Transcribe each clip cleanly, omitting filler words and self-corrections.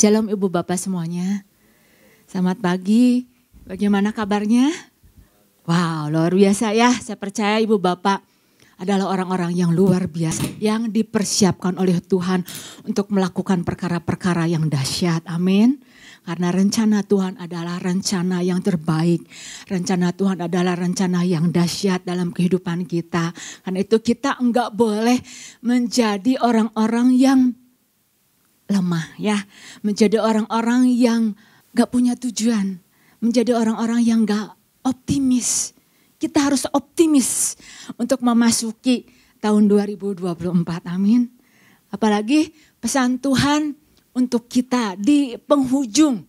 Shalom Ibu Bapak semuanya. Selamat pagi. Bagaimana kabarnya? Wow, luar biasa ya. Saya percaya Ibu Bapak adalah orang-orang yang luar biasa. Yang dipersiapkan oleh Tuhan untuk melakukan perkara-perkara yang dahsyat. Amin. Karena rencana Tuhan adalah rencana yang terbaik. Rencana Tuhan adalah rencana yang dahsyat dalam kehidupan kita. Karena itu kita enggak boleh menjadi orang-orang yang lemah ya. Menjadi orang-orang yang gak punya tujuan. Menjadi orang-orang yang gak optimis. Kita harus optimis untuk memasuki tahun 2024. Amin. Apalagi pesan Tuhan untuk kita di penghujung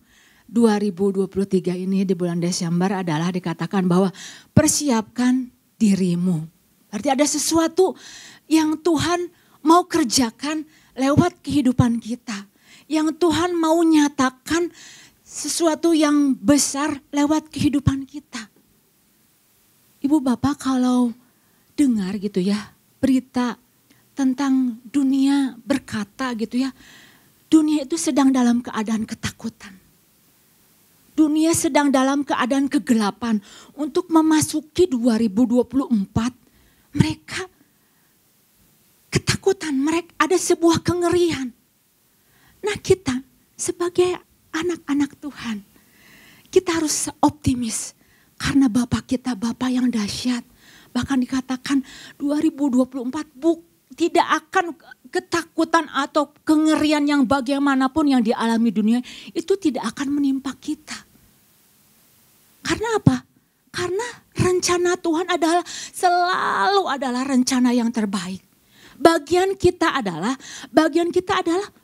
2023 ini di bulan Desember adalah dikatakan bahwa persiapkan dirimu. Berarti ada sesuatu yang Tuhan mau kerjakan lewat kehidupan kita. Yang Tuhan mau nyatakan sesuatu yang besar lewat kehidupan kita. Ibu Bapak kalau dengar gitu ya berita tentang dunia berkata gitu ya. Dunia itu sedang dalam keadaan ketakutan. Dunia sedang dalam keadaan kegelapan. Untuk memasuki 2024 mereka ketakutan, mereka ada sebuah kengerian. Nah kita sebagai anak-anak Tuhan, kita harus optimis. Karena Bapak kita Bapak yang dahsyat. Bahkan dikatakan 2024 tidak akan ketakutan atau kengerian yang bagaimanapun yang dialami dunia itu tidak akan menimpa kita. Karena apa? Karena rencana Tuhan selalu adalah rencana yang terbaik. Bagian kita adalah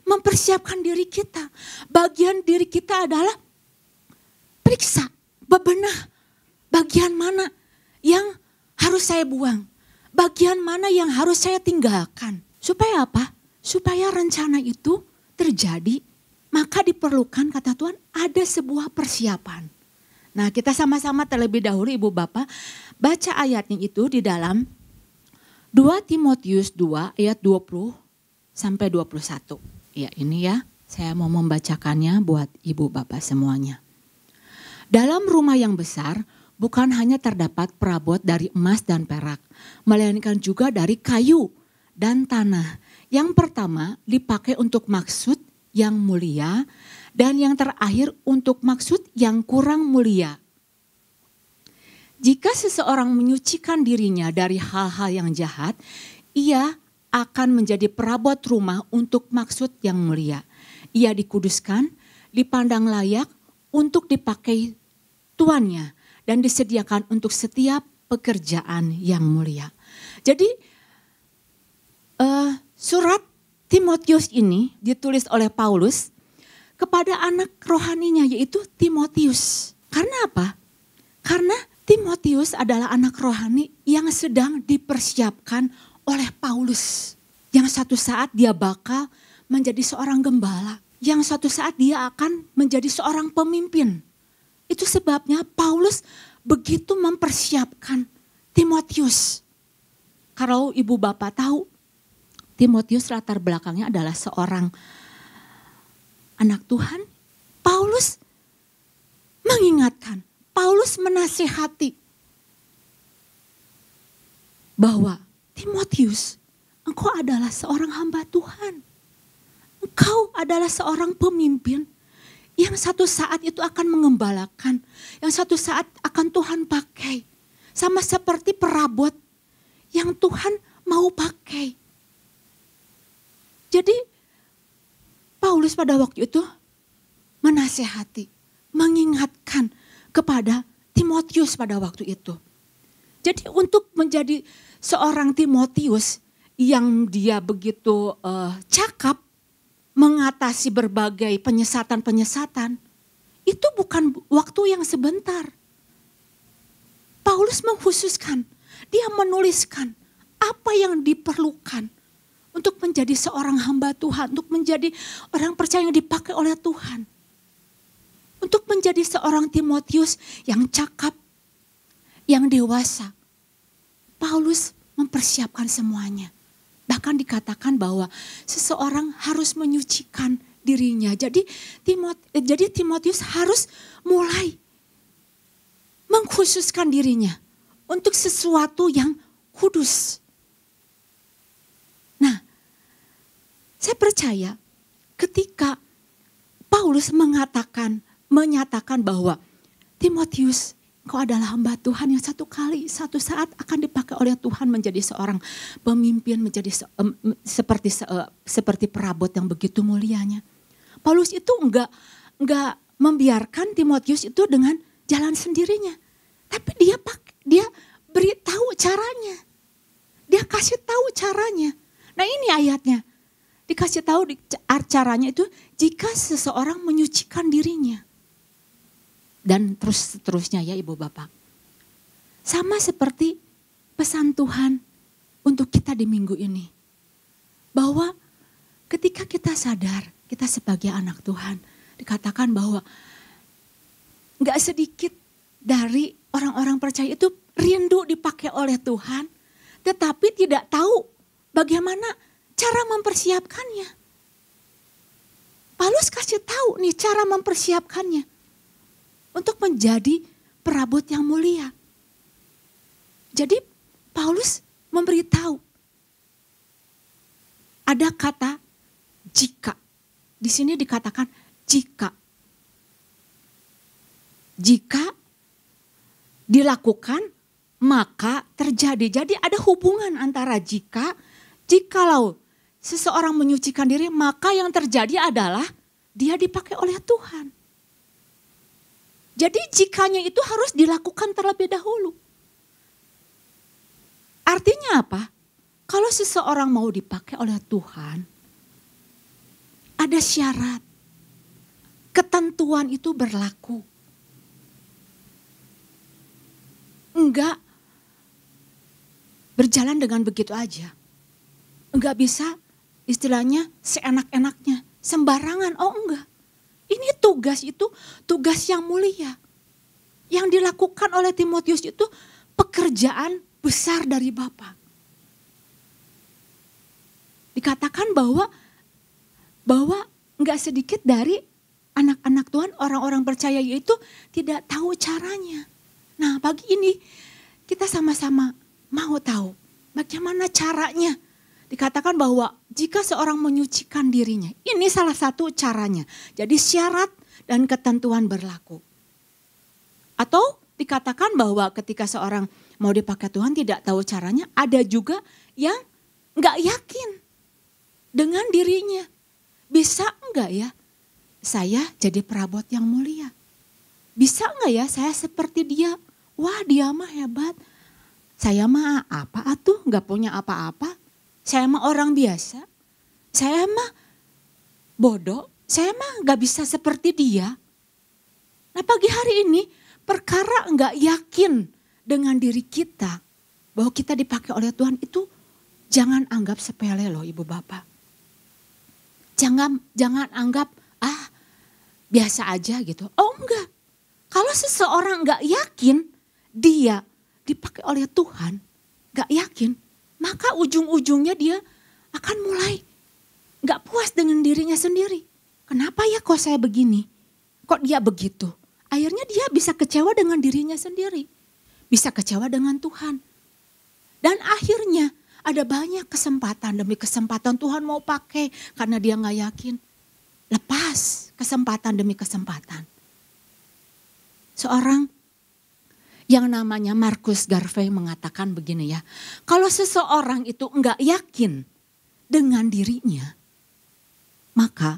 mempersiapkan diri kita. Bagian diri kita adalah periksa, bebenah. Bagian mana yang harus saya buang? Bagian mana yang harus saya tinggalkan? Supaya apa? Supaya rencana itu terjadi, maka diperlukan kata Tuhan ada sebuah persiapan. Nah kita sama-sama terlebih dahulu Ibu Bapak baca ayatnya itu di dalam 2 Timotius 2 ayat 20 sampai 21. Ya ini ya saya mau membacakannya buat Ibu Bapak semuanya. Dalam rumah yang besar bukan hanya terdapat perabot dari emas dan perak, melainkan juga dari kayu dan tanah. Yang pertama dipakai untuk maksud yang mulia dan yang terakhir untuk maksud yang kurang mulia. Jika seseorang menyucikan dirinya dari hal-hal yang jahat, ia akan menjadi perabot rumah untuk maksud yang mulia. Ia dikuduskan, dipandang layak untuk dipakai tuannya dan disediakan untuk setiap pekerjaan yang mulia. Jadi surat Timotius ini ditulis oleh Paulus kepada anak rohaninya yaitu Timotius. Karena apa? Karena Timotius adalah anak rohani yang sedang dipersiapkan oleh Paulus. Yang satu saat dia bakal menjadi seorang gembala. Yang satu saat dia akan menjadi seorang pemimpin. Itu sebabnya Paulus begitu mempersiapkan Timotius. Kalau Ibu Bapak tahu, Timotius latar belakangnya adalah seorang anak Tuhan. Paulus mengingatkan. Paulus menasihati bahwa Timotius, engkau adalah seorang hamba Tuhan. Engkau adalah seorang pemimpin yang satu saat itu akan mengembalakan, yang satu saat akan Tuhan pakai. Sama seperti perabot yang Tuhan mau pakai. Jadi Paulus pada waktu itu menasihati, mengingatkan kepada Timotius pada waktu itu. Jadi untuk menjadi seorang Timotius yang dia begitu cakap mengatasi berbagai penyesatan-penyesatan, itu bukan waktu yang sebentar. Paulus mengkhususkan, dia menuliskan apa yang diperlukan untuk menjadi seorang hamba Tuhan, untuk menjadi orang percaya yang dipakai oleh Tuhan. Untuk menjadi seorang Timotius yang cakap, yang dewasa. Paulus mempersiapkan semuanya. Bahkan dikatakan bahwa seseorang harus menyucikan dirinya. Jadi Timotius harus mulai mengkhususkan dirinya untuk sesuatu yang kudus. Nah, saya percaya ketika Paulus menyatakan bahwa Timotius, kau adalah hamba Tuhan yang satu saat akan dipakai oleh Tuhan menjadi seorang pemimpin, menjadi seperti perabot yang begitu mulianya. Paulus itu enggak membiarkan Timotius itu dengan jalan sendirinya, tapi dia beritahu caranya, dia kasih tahu caranya. Nah ini ayatnya, dikasih tahu caranya itu jika seseorang menyucikan dirinya. Dan terus seterusnya ya Ibu Bapak. Sama seperti pesan Tuhan untuk kita di minggu ini. Bahwa ketika kita sadar, kita sebagai anak Tuhan, dikatakan bahwa gak sedikit dari orang-orang percaya itu rindu dipakai oleh Tuhan, tetapi tidak tahu bagaimana cara mempersiapkannya. Paulus kasih tahu nih cara mempersiapkannya untuk menjadi perabot yang mulia. Jadi Paulus memberitahu ada kata jika. Di sini dikatakan jika. Jika dilakukan maka terjadi. Jadi ada hubungan antara jikalau seseorang menyucikan diri, maka yang terjadi adalah dia dipakai oleh Tuhan. Jadi jikanya itu harus dilakukan terlebih dahulu. Artinya apa? Kalau seseorang mau dipakai oleh Tuhan, ada syarat. Ketentuan itu berlaku. Enggak berjalan dengan begitu aja. Enggak bisa istilahnya seenak-enaknya, sembarangan. Oh enggak. Ini tugas itu tugas yang mulia. Yang dilakukan oleh Timotius itu pekerjaan besar dari Bapa. Dikatakan bahwa enggak sedikit dari anak-anak Tuhan, orang-orang percaya itu tidak tahu caranya. Nah pagi ini kita sama-sama mau tahu bagaimana caranya. Dikatakan bahwa jika seorang menyucikan dirinya, ini salah satu caranya. Jadi syarat dan ketentuan berlaku. Atau dikatakan bahwa ketika seorang mau dipakai Tuhan tidak tahu caranya, ada juga yang enggak yakin dengan dirinya. Bisa enggak ya saya jadi perabot yang mulia? Bisa enggak ya saya seperti dia? Wah dia mah hebat. Saya mah apa atuh enggak punya apa-apa. Saya mah orang biasa, saya mah bodoh, saya mah gak bisa seperti dia. Nah pagi hari ini perkara gak yakin dengan diri kita bahwa kita dipakai oleh Tuhan itu jangan anggap sepele loh Ibu Bapak. Jangan anggap biasa aja gitu. Oh enggak, kalau seseorang gak yakin dia dipakai oleh Tuhan, gak yakin. Maka ujung-ujungnya dia akan mulai gak puas dengan dirinya sendiri. Kenapa ya kok saya begini? Kok dia begitu? Akhirnya dia bisa kecewa dengan dirinya sendiri. Bisa kecewa dengan Tuhan. Dan akhirnya ada banyak kesempatan demi kesempatan Tuhan mau pakai. Karena dia gak yakin. Lepas kesempatan demi kesempatan. Seorang yang namanya Marcus Garvey mengatakan begini ya. Kalau seseorang itu enggak yakin dengan dirinya, maka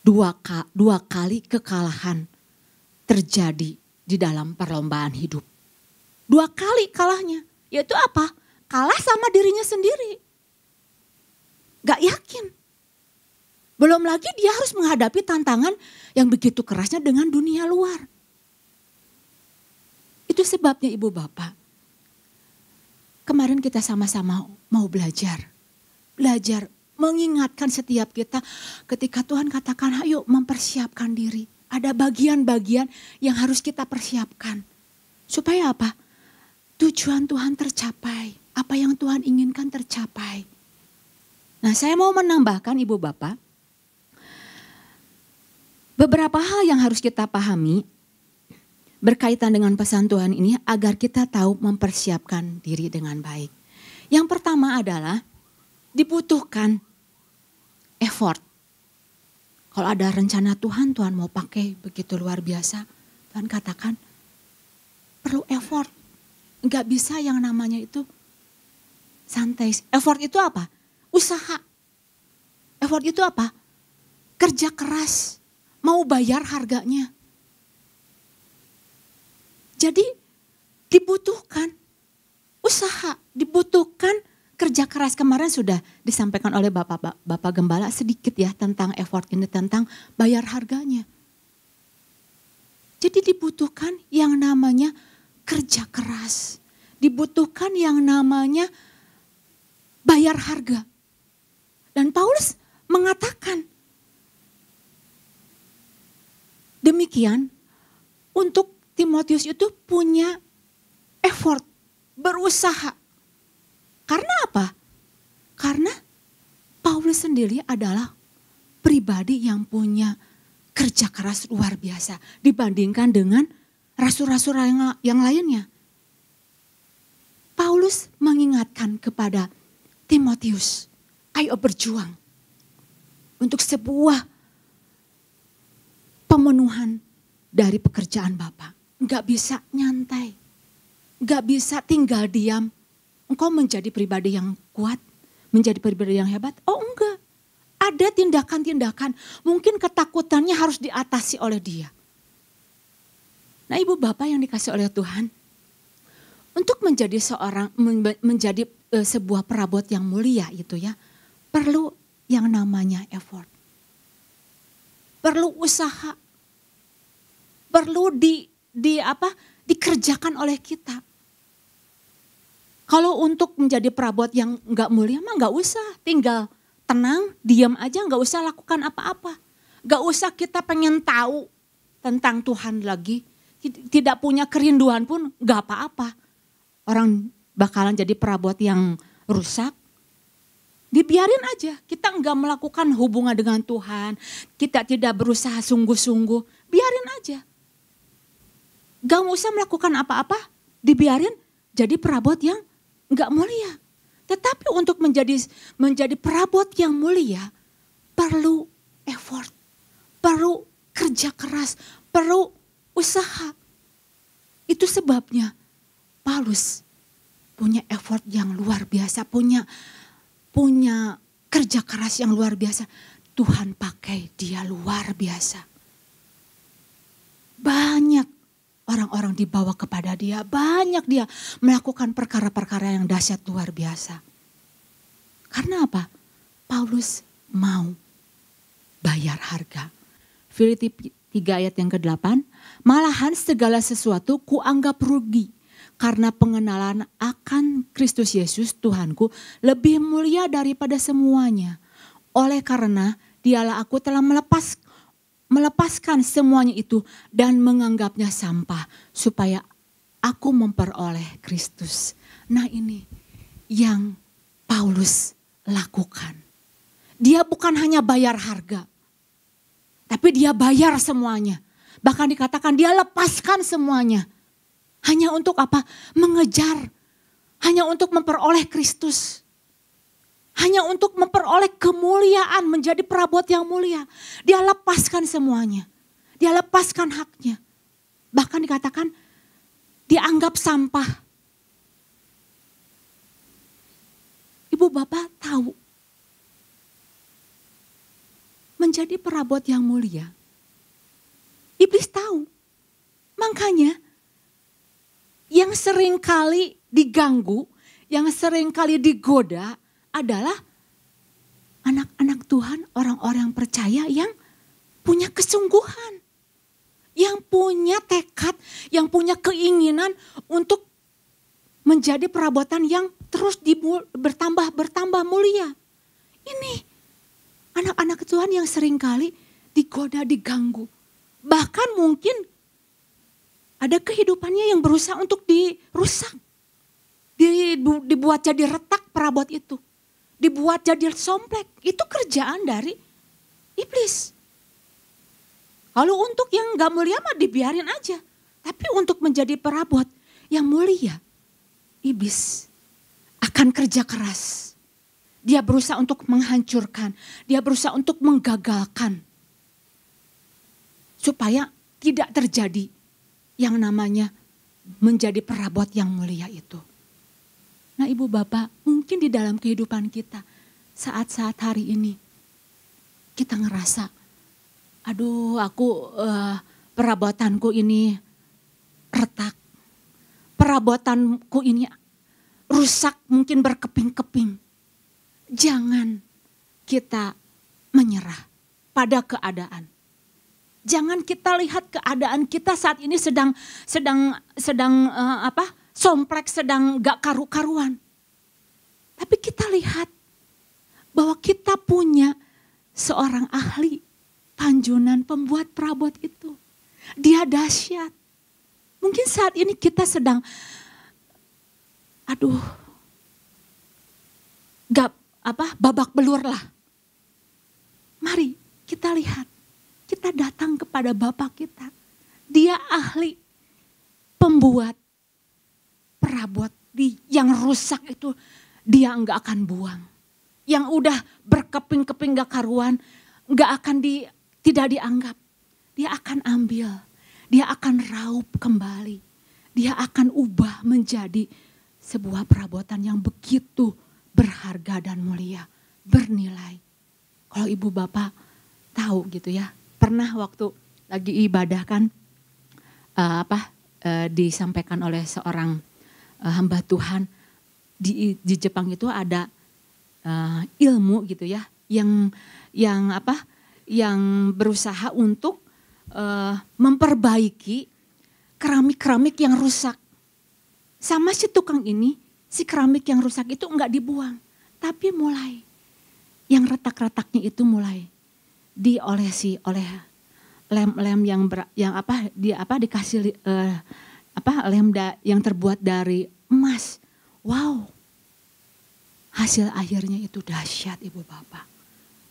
dua kali kekalahan terjadi di dalam perlombaan hidup. 2 kali kalahnya. Yaitu apa? Kalah sama dirinya sendiri. Gak yakin. Belum lagi dia harus menghadapi tantangan yang begitu kerasnya dengan dunia luar. Itu sebabnya Ibu Bapak, kemarin kita sama-sama mau belajar. Belajar mengingatkan setiap kita ketika Tuhan katakan ayo mempersiapkan diri. Ada bagian-bagian yang harus kita persiapkan. Supaya apa? Tujuan Tuhan tercapai. Apa yang Tuhan inginkan tercapai. Nah, saya mau menambahkan Ibu Bapak, beberapa hal yang harus kita pahami berkaitan dengan pesan Tuhan ini agar kita tahu mempersiapkan diri dengan baik. Yang pertama adalah dibutuhkan effort. Kalau ada rencana Tuhan, Tuhan mau pakai begitu luar biasa, Tuhan katakan perlu effort. Enggak bisa yang namanya itu santai. Effort itu apa? Usaha. Effort itu apa? Kerja keras. Mau bayar harganya. Jadi dibutuhkan usaha, dibutuhkan kerja keras. Kemarin sudah disampaikan oleh Bapak Gembala sedikit ya tentang effort ini, tentang bayar harganya. Jadi dibutuhkan yang namanya kerja keras. Dibutuhkan yang namanya bayar harga. Dan Paulus mengatakan demikian untuk Timotius itu punya effort, berusaha. Karena apa? Karena Paulus sendiri adalah pribadi yang punya kerja keras luar biasa dibandingkan dengan rasul-rasul yang lainnya. Paulus mengingatkan kepada Timotius, ayo berjuang untuk sebuah pemenuhan dari pekerjaan Bapak. Enggak bisa nyantai, enggak bisa tinggal diam. Engkau menjadi pribadi yang kuat, menjadi pribadi yang hebat. Oh enggak, ada tindakan-tindakan. Mungkin ketakutannya harus diatasi oleh dia. Nah Ibu Bapak yang dikasih oleh Tuhan, untuk menjadi sebuah perabot yang mulia itu ya, perlu yang namanya effort. Perlu usaha. Perlu dikerjakan oleh kita. Kalau untuk menjadi perabot yang enggak mulia mah enggak usah, tinggal tenang, diam aja, enggak usah lakukan apa-apa. Enggak usah kita pengen tahu tentang Tuhan lagi. Tidak punya kerinduan pun enggak apa-apa. Orang bakalan jadi perabot yang rusak. Dibiarin aja, kita enggak melakukan hubungan dengan Tuhan. Kita tidak berusaha sungguh-sungguh, biarin aja. Enggak usah melakukan apa-apa, dibiarin jadi perabot yang enggak mulia. Tetapi untuk menjadi perabot yang mulia perlu effort, perlu kerja keras, perlu usaha. Itu sebabnya Paulus punya effort yang luar biasa, punya kerja keras yang luar biasa. Tuhan pakai dia luar biasa. Banyak orang-orang dibawa kepada dia, banyak dia melakukan perkara-perkara yang dahsyat luar biasa. Karena apa? Paulus mau bayar harga. Filipi 3 ayat yang ke-8, malahan segala sesuatu kuanggap rugi karena pengenalan akan Kristus Yesus Tuhanku lebih mulia daripada semuanya. Oleh karena dialah aku telah melepaskan semuanya itu dan menganggapnya sampah supaya aku memperoleh Kristus. Nah ini yang Paulus lakukan. Dia bukan hanya bayar harga, tapi dia bayar semuanya. Bahkan dikatakan dia lepaskan semuanya. Hanya untuk apa? Mengejar. Hanya untuk memperoleh Kristus. Hanya untuk memperoleh kemuliaan, menjadi perabot yang mulia. Dia lepaskan semuanya. Dia lepaskan haknya. Bahkan dikatakan dianggap sampah. Ibu Bapak tahu. Menjadi perabot yang mulia. Iblis tahu. Makanya yang sering kali diganggu, yang sering kali digoda adalah anak-anak Tuhan, orang-orang percaya yang punya kesungguhan. Yang punya tekad, yang punya keinginan untuk menjadi perabotan yang terus bertambah mulia. Ini anak-anak Tuhan yang sering kali digoda, diganggu. Bahkan mungkin ada kehidupannya yang berusaha untuk dirusak. Dibuat jadi retak perabot itu. dibuat jadi somplek. Itu kerjaan dari iblis. Kalau untuk yang gak mulia mah dibiarin aja. Tapi untuk menjadi perabot yang mulia, iblis akan kerja keras. Dia berusaha untuk menghancurkan, dia berusaha untuk menggagalkan. Supaya tidak terjadi yang namanya menjadi perabot yang mulia itu. Nah ibu bapak, mungkin di dalam kehidupan kita saat-saat hari ini kita ngerasa, aduh aku perabotanku ini retak. Perabotanku ini rusak, mungkin berkeping-keping. Jangan kita menyerah pada keadaan. Jangan kita lihat keadaan kita saat ini sedang somplek, sedang gak karu-karuan. Tapi kita lihat bahwa kita punya seorang ahli panjunan pembuat perabot itu. Dia dahsyat. Mungkin saat ini kita sedang, babak belur lah. Mari kita lihat, kita datang kepada Bapak kita. Dia ahli pembuat perabot yang rusak itu dia enggak akan buang. Yang udah berkeping-keping gak karuan, tidak dianggap. Dia akan ambil, dia akan raup kembali. Dia akan ubah menjadi sebuah perabotan yang begitu berharga dan mulia, bernilai. Kalau ibu bapak tahu gitu ya, pernah waktu lagi ibadah kan disampaikan oleh seorang hamba Tuhan di Jepang itu ada ilmu gitu ya, yang berusaha untuk memperbaiki keramik-keramik yang rusak. Sama si tukang ini, si keramik yang rusak itu enggak dibuang, tapi mulai yang retak-retaknya itu mulai diolesi oleh lem-lem dikasih lem yang terbuat dari emas. Wow. Hasil akhirnya itu dahsyat ibu bapak.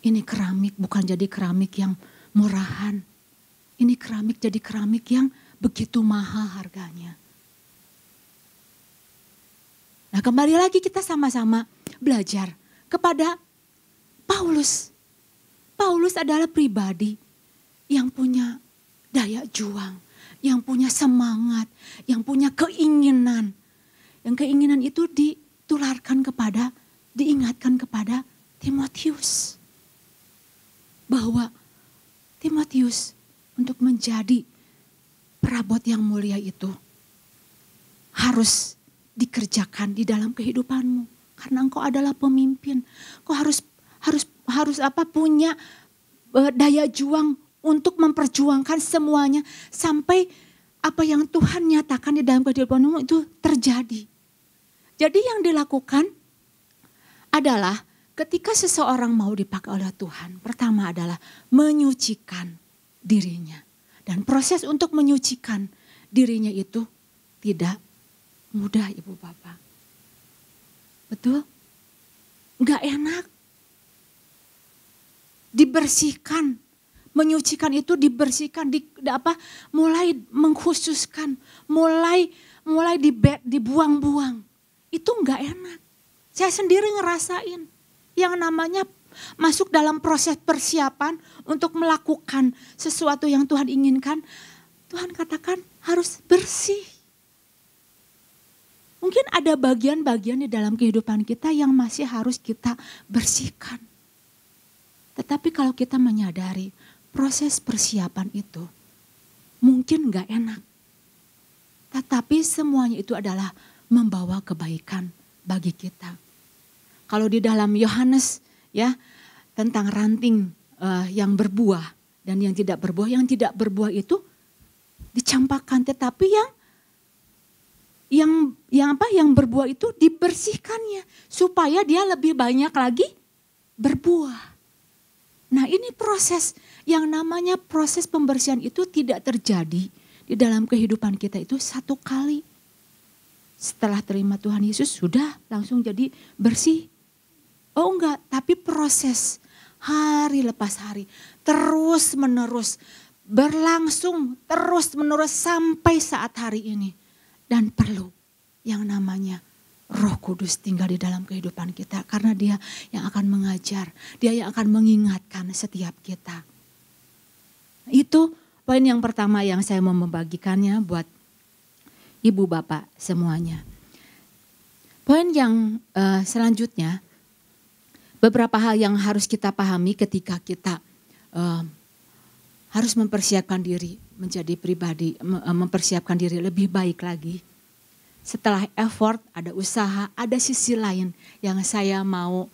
Ini keramik bukan jadi keramik yang murahan. Ini keramik jadi keramik yang begitu mahal harganya. Nah kembali lagi kita sama-sama belajar kepada Paulus. Paulus adalah pribadi yang punya daya juang, yang punya semangat, yang punya keinginan. Yang keinginan itu diingatkan kepada Timotius. Bahwa Timotius untuk menjadi perabot yang mulia itu harus dikerjakan di dalam kehidupanmu. Karena engkau adalah pemimpin. Kau harus punya daya juang untuk memperjuangkan semuanya sampai apa yang Tuhan nyatakan di dalam kehidupanmu itu terjadi. Jadi yang dilakukan adalah ketika seseorang mau dipakai oleh Tuhan, pertama adalah menyucikan dirinya. Dan proses untuk menyucikan dirinya itu tidak mudah ibu bapak. Betul? Gak enak. Dibersihkan. Menyucikan itu dibersihkan, mulai mengkhususkan, mulai dibuang-buang. Itu gak enak. Saya sendiri ngerasain yang namanya masuk dalam proses persiapan untuk melakukan sesuatu yang Tuhan inginkan. Tuhan katakan harus bersih. Mungkin ada bagian-bagian di dalam kehidupan kita yang masih harus kita bersihkan. Tetapi kalau kita menyadari proses persiapan itu mungkin gak enak. Tetapi semuanya itu adalah membawa kebaikan bagi kita. Kalau di dalam Yohanes ya tentang ranting yang berbuah dan yang tidak berbuah itu dicampakkan, tetapi yang berbuah itu dibersihkannya supaya dia lebih banyak lagi berbuah. Nah ini proses yang namanya proses pembersihan itu tidak terjadi di dalam kehidupan kita itu satu kali. Setelah terima Tuhan Yesus sudah langsung jadi bersih. Oh enggak, tapi proses hari lepas hari, terus menerus, berlangsung terus menerus sampai saat hari ini. Dan perlu yang namanya Roh Kudus tinggal di dalam kehidupan kita. Karena dia yang akan mengajar, dia yang akan mengingatkan setiap kita. Itu poin yang pertama yang saya mau membagikannya buat ibu bapak semuanya. Poin yang selanjutnya, beberapa hal yang harus kita pahami ketika kita harus mempersiapkan diri menjadi pribadi, mempersiapkan diri lebih baik lagi. Setelah effort, ada usaha, ada sisi lain yang saya mau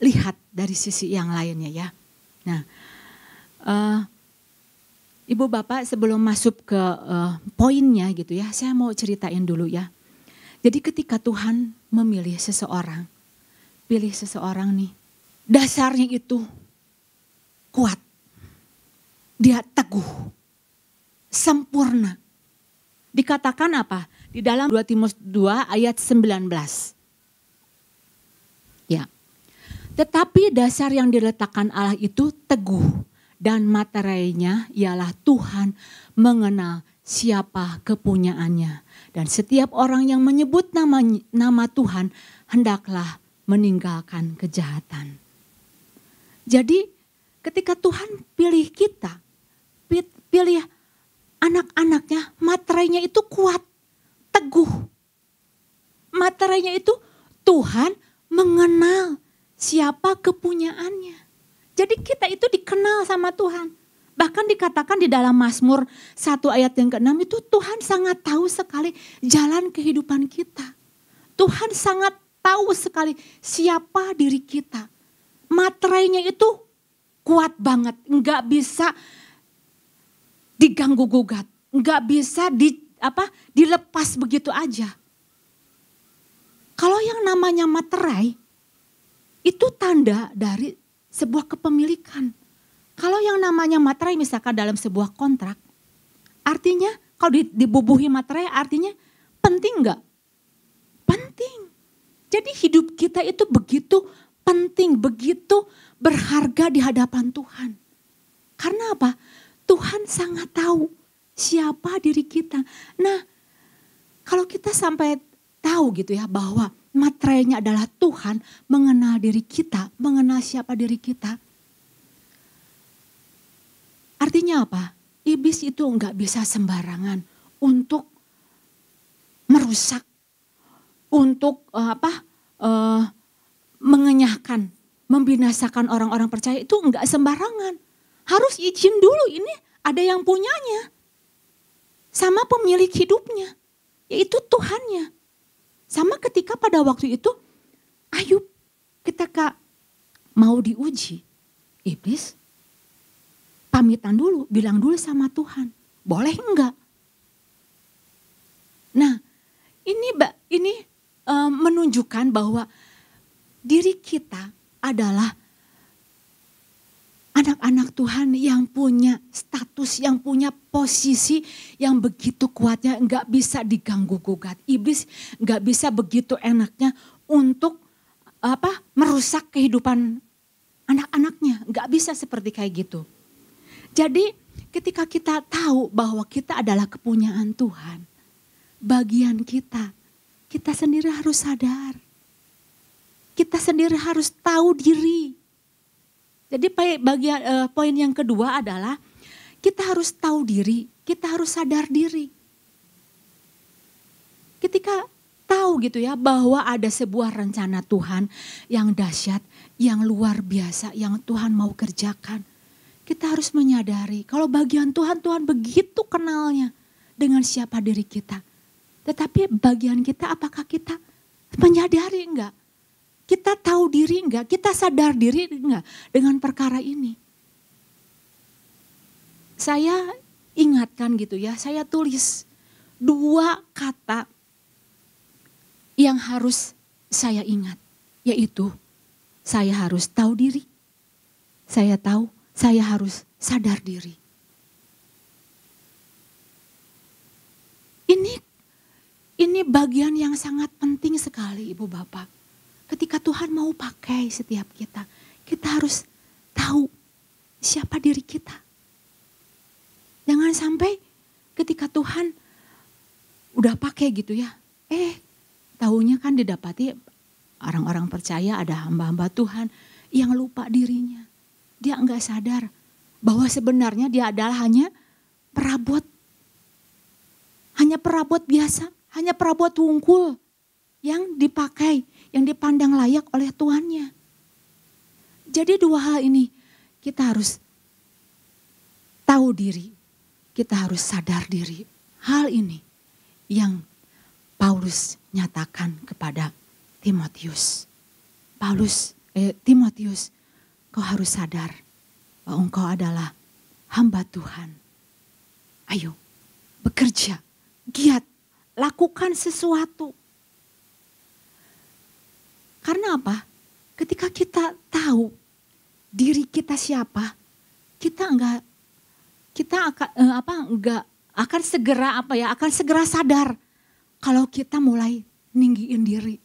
lihat dari sisi yang lainnya ya. Nah, ibu bapak sebelum masuk ke poinnya gitu ya, saya mau ceritain dulu ya. Jadi ketika Tuhan memilih seseorang, pilih seseorang nih, dasarnya itu kuat. Dia teguh, sempurna. Dikatakan apa? Di dalam 2 Timotius 2 ayat 19. Ya. Tetapi dasar yang diletakkan Allah itu teguh. Dan materainya ialah Tuhan mengenal siapa kepunyaannya. Dan setiap orang yang menyebut nama Tuhan hendaklah meninggalkan kejahatan. Jadi ketika Tuhan pilih kita, pilih anak-anaknya, materainya itu kuat, teguh. Materainya itu Tuhan mengenal siapa kepunyaannya. Jadi kita itu dikenal sama Tuhan. Bahkan dikatakan di dalam Mazmur 1 ayat yang ke-6 itu Tuhan sangat tahu sekali jalan kehidupan kita. Tuhan sangat tahu sekali siapa diri kita. Materainya itu kuat banget, enggak bisa diganggu gugat, enggak bisa dilepas begitu aja. Kalau yang namanya materai itu tanda dari sebuah kepemilikan. Kalau yang namanya materai misalkan dalam sebuah kontrak, artinya kalau dibubuhi materai artinya penting enggak? Penting. Jadi hidup kita itu begitu penting, begitu berharga di hadapan Tuhan. Karena apa? Tuhan sangat tahu siapa diri kita. Nah, kalau kita sampai tahu gitu ya bahwa materainya adalah Tuhan mengenal diri kita, mengenal siapa diri kita. Artinya apa? Iblis itu enggak bisa sembarangan untuk merusak, untuk mengenyahkan, membinasakan orang-orang percaya itu enggak sembarangan. Harus izin dulu, ini ada yang punyanya. Sama pemilik hidupnya, yaitu Tuhannya. Sama ketika pada waktu itu Ayub ketika mau diuji, iblis pamitan dulu, bilang dulu sama Tuhan, boleh enggak? Nah, ini menunjukkan bahwa diri kita adalah anak-anak Tuhan yang punya status, yang punya posisi yang begitu kuatnya, enggak bisa diganggu gugat. Iblis enggak bisa begitu enaknya untuk merusak kehidupan anak-anaknya, enggak bisa seperti kayak gitu. Jadi ketika kita tahu bahwa kita adalah kepunyaan Tuhan, bagian kita sendiri harus sadar. Kita sendiri harus tahu diri. Jadi poin yang kedua adalah kita harus tahu diri, kita harus sadar diri. Ketika tahu gitu ya bahwa ada sebuah rencana Tuhan yang dahsyat, yang luar biasa, yang Tuhan mau kerjakan. Kita harus menyadari kalau bagian Tuhan, Tuhan begitu kenalnya dengan siapa diri kita. Tetapi bagian kita apakah kita menyadari enggak? Kita tahu diri enggak? Kita sadar diri enggak dengan perkara ini? Saya ingatkan gitu ya, saya tulis 2 kata yang harus saya ingat. Yaitu saya harus tahu diri. Saya harus sadar diri. Ini bagian yang sangat penting sekali Ibu Bapak. ketika Tuhan mau pakai setiap kita, kita harus tahu siapa diri kita. Jangan sampai ketika Tuhan udah pakai gitu ya, taunya kan didapati orang-orang percaya, ada hamba-hamba Tuhan yang lupa dirinya. Dia enggak sadar bahwa sebenarnya dia adalah hanya perabot. Hanya perabot biasa, hanya perabot wungkul yang dipakai, yang dipandang layak oleh tuannya. Jadi dua hal ini kita harus tahu diri, kita harus sadar diri. Hal ini yang Paulus nyatakan kepada Timotius. Timotius, kau harus sadar bahwa engkau adalah hamba Tuhan. Ayo, bekerja, giat, lakukan sesuatu. Karena apa? Ketika kita tahu diri kita siapa, kita akan segera sadar kalau kita mulai ninggiin diri.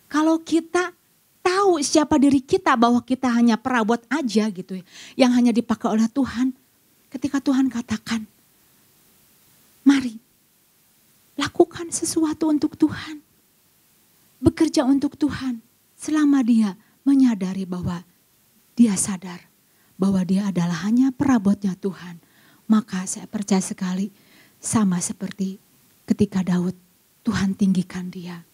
Kalau kita tahu siapa diri kita, bahwa kita hanya perabot aja gitu ya, yang hanya dipakai oleh Tuhan. Ketika Tuhan katakan, mari lakukan sesuatu untuk Tuhan. Bekerja untuk Tuhan selama dia menyadari bahwa dia sadar bahwa dia adalah hanya perabotnya Tuhan. Maka saya percaya sekali sama seperti ketika Daud, Tuhan tinggikan dia.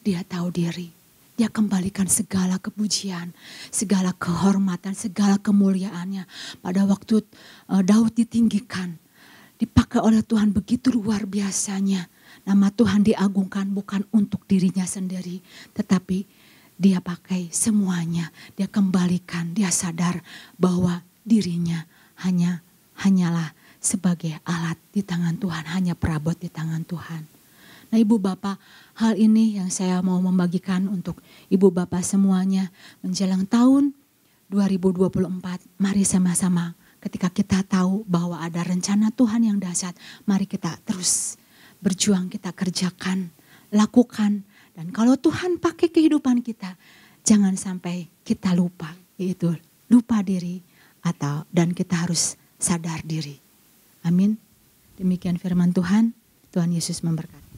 Dia tahu diri. Dia kembalikan segala kepujian, segala kehormatan, segala kemuliaannya. Pada waktu Daud ditinggikan, dipakai oleh Tuhan begitu luar biasanya. Nama Tuhan diagungkan bukan untuk dirinya sendiri, tetapi dia pakai semuanya. Dia kembalikan, dia sadar bahwa dirinya hanyalah sebagai alat di tangan Tuhan, hanya perabot di tangan Tuhan. Nah Ibu Bapak, hal ini yang saya mau membagikan untuk Ibu Bapak semuanya menjelang tahun 2024. Mari sama-sama ketika kita tahu bahwa ada rencana Tuhan yang dahsyat, mari kita terus berjuang, kita kerjakan, lakukan. Dan kalau Tuhan pakai kehidupan kita, jangan sampai kita lupa, yaitu lupa diri dan kita harus sadar diri. Amin. Demikian firman Tuhan, Tuhan Yesus memberkati.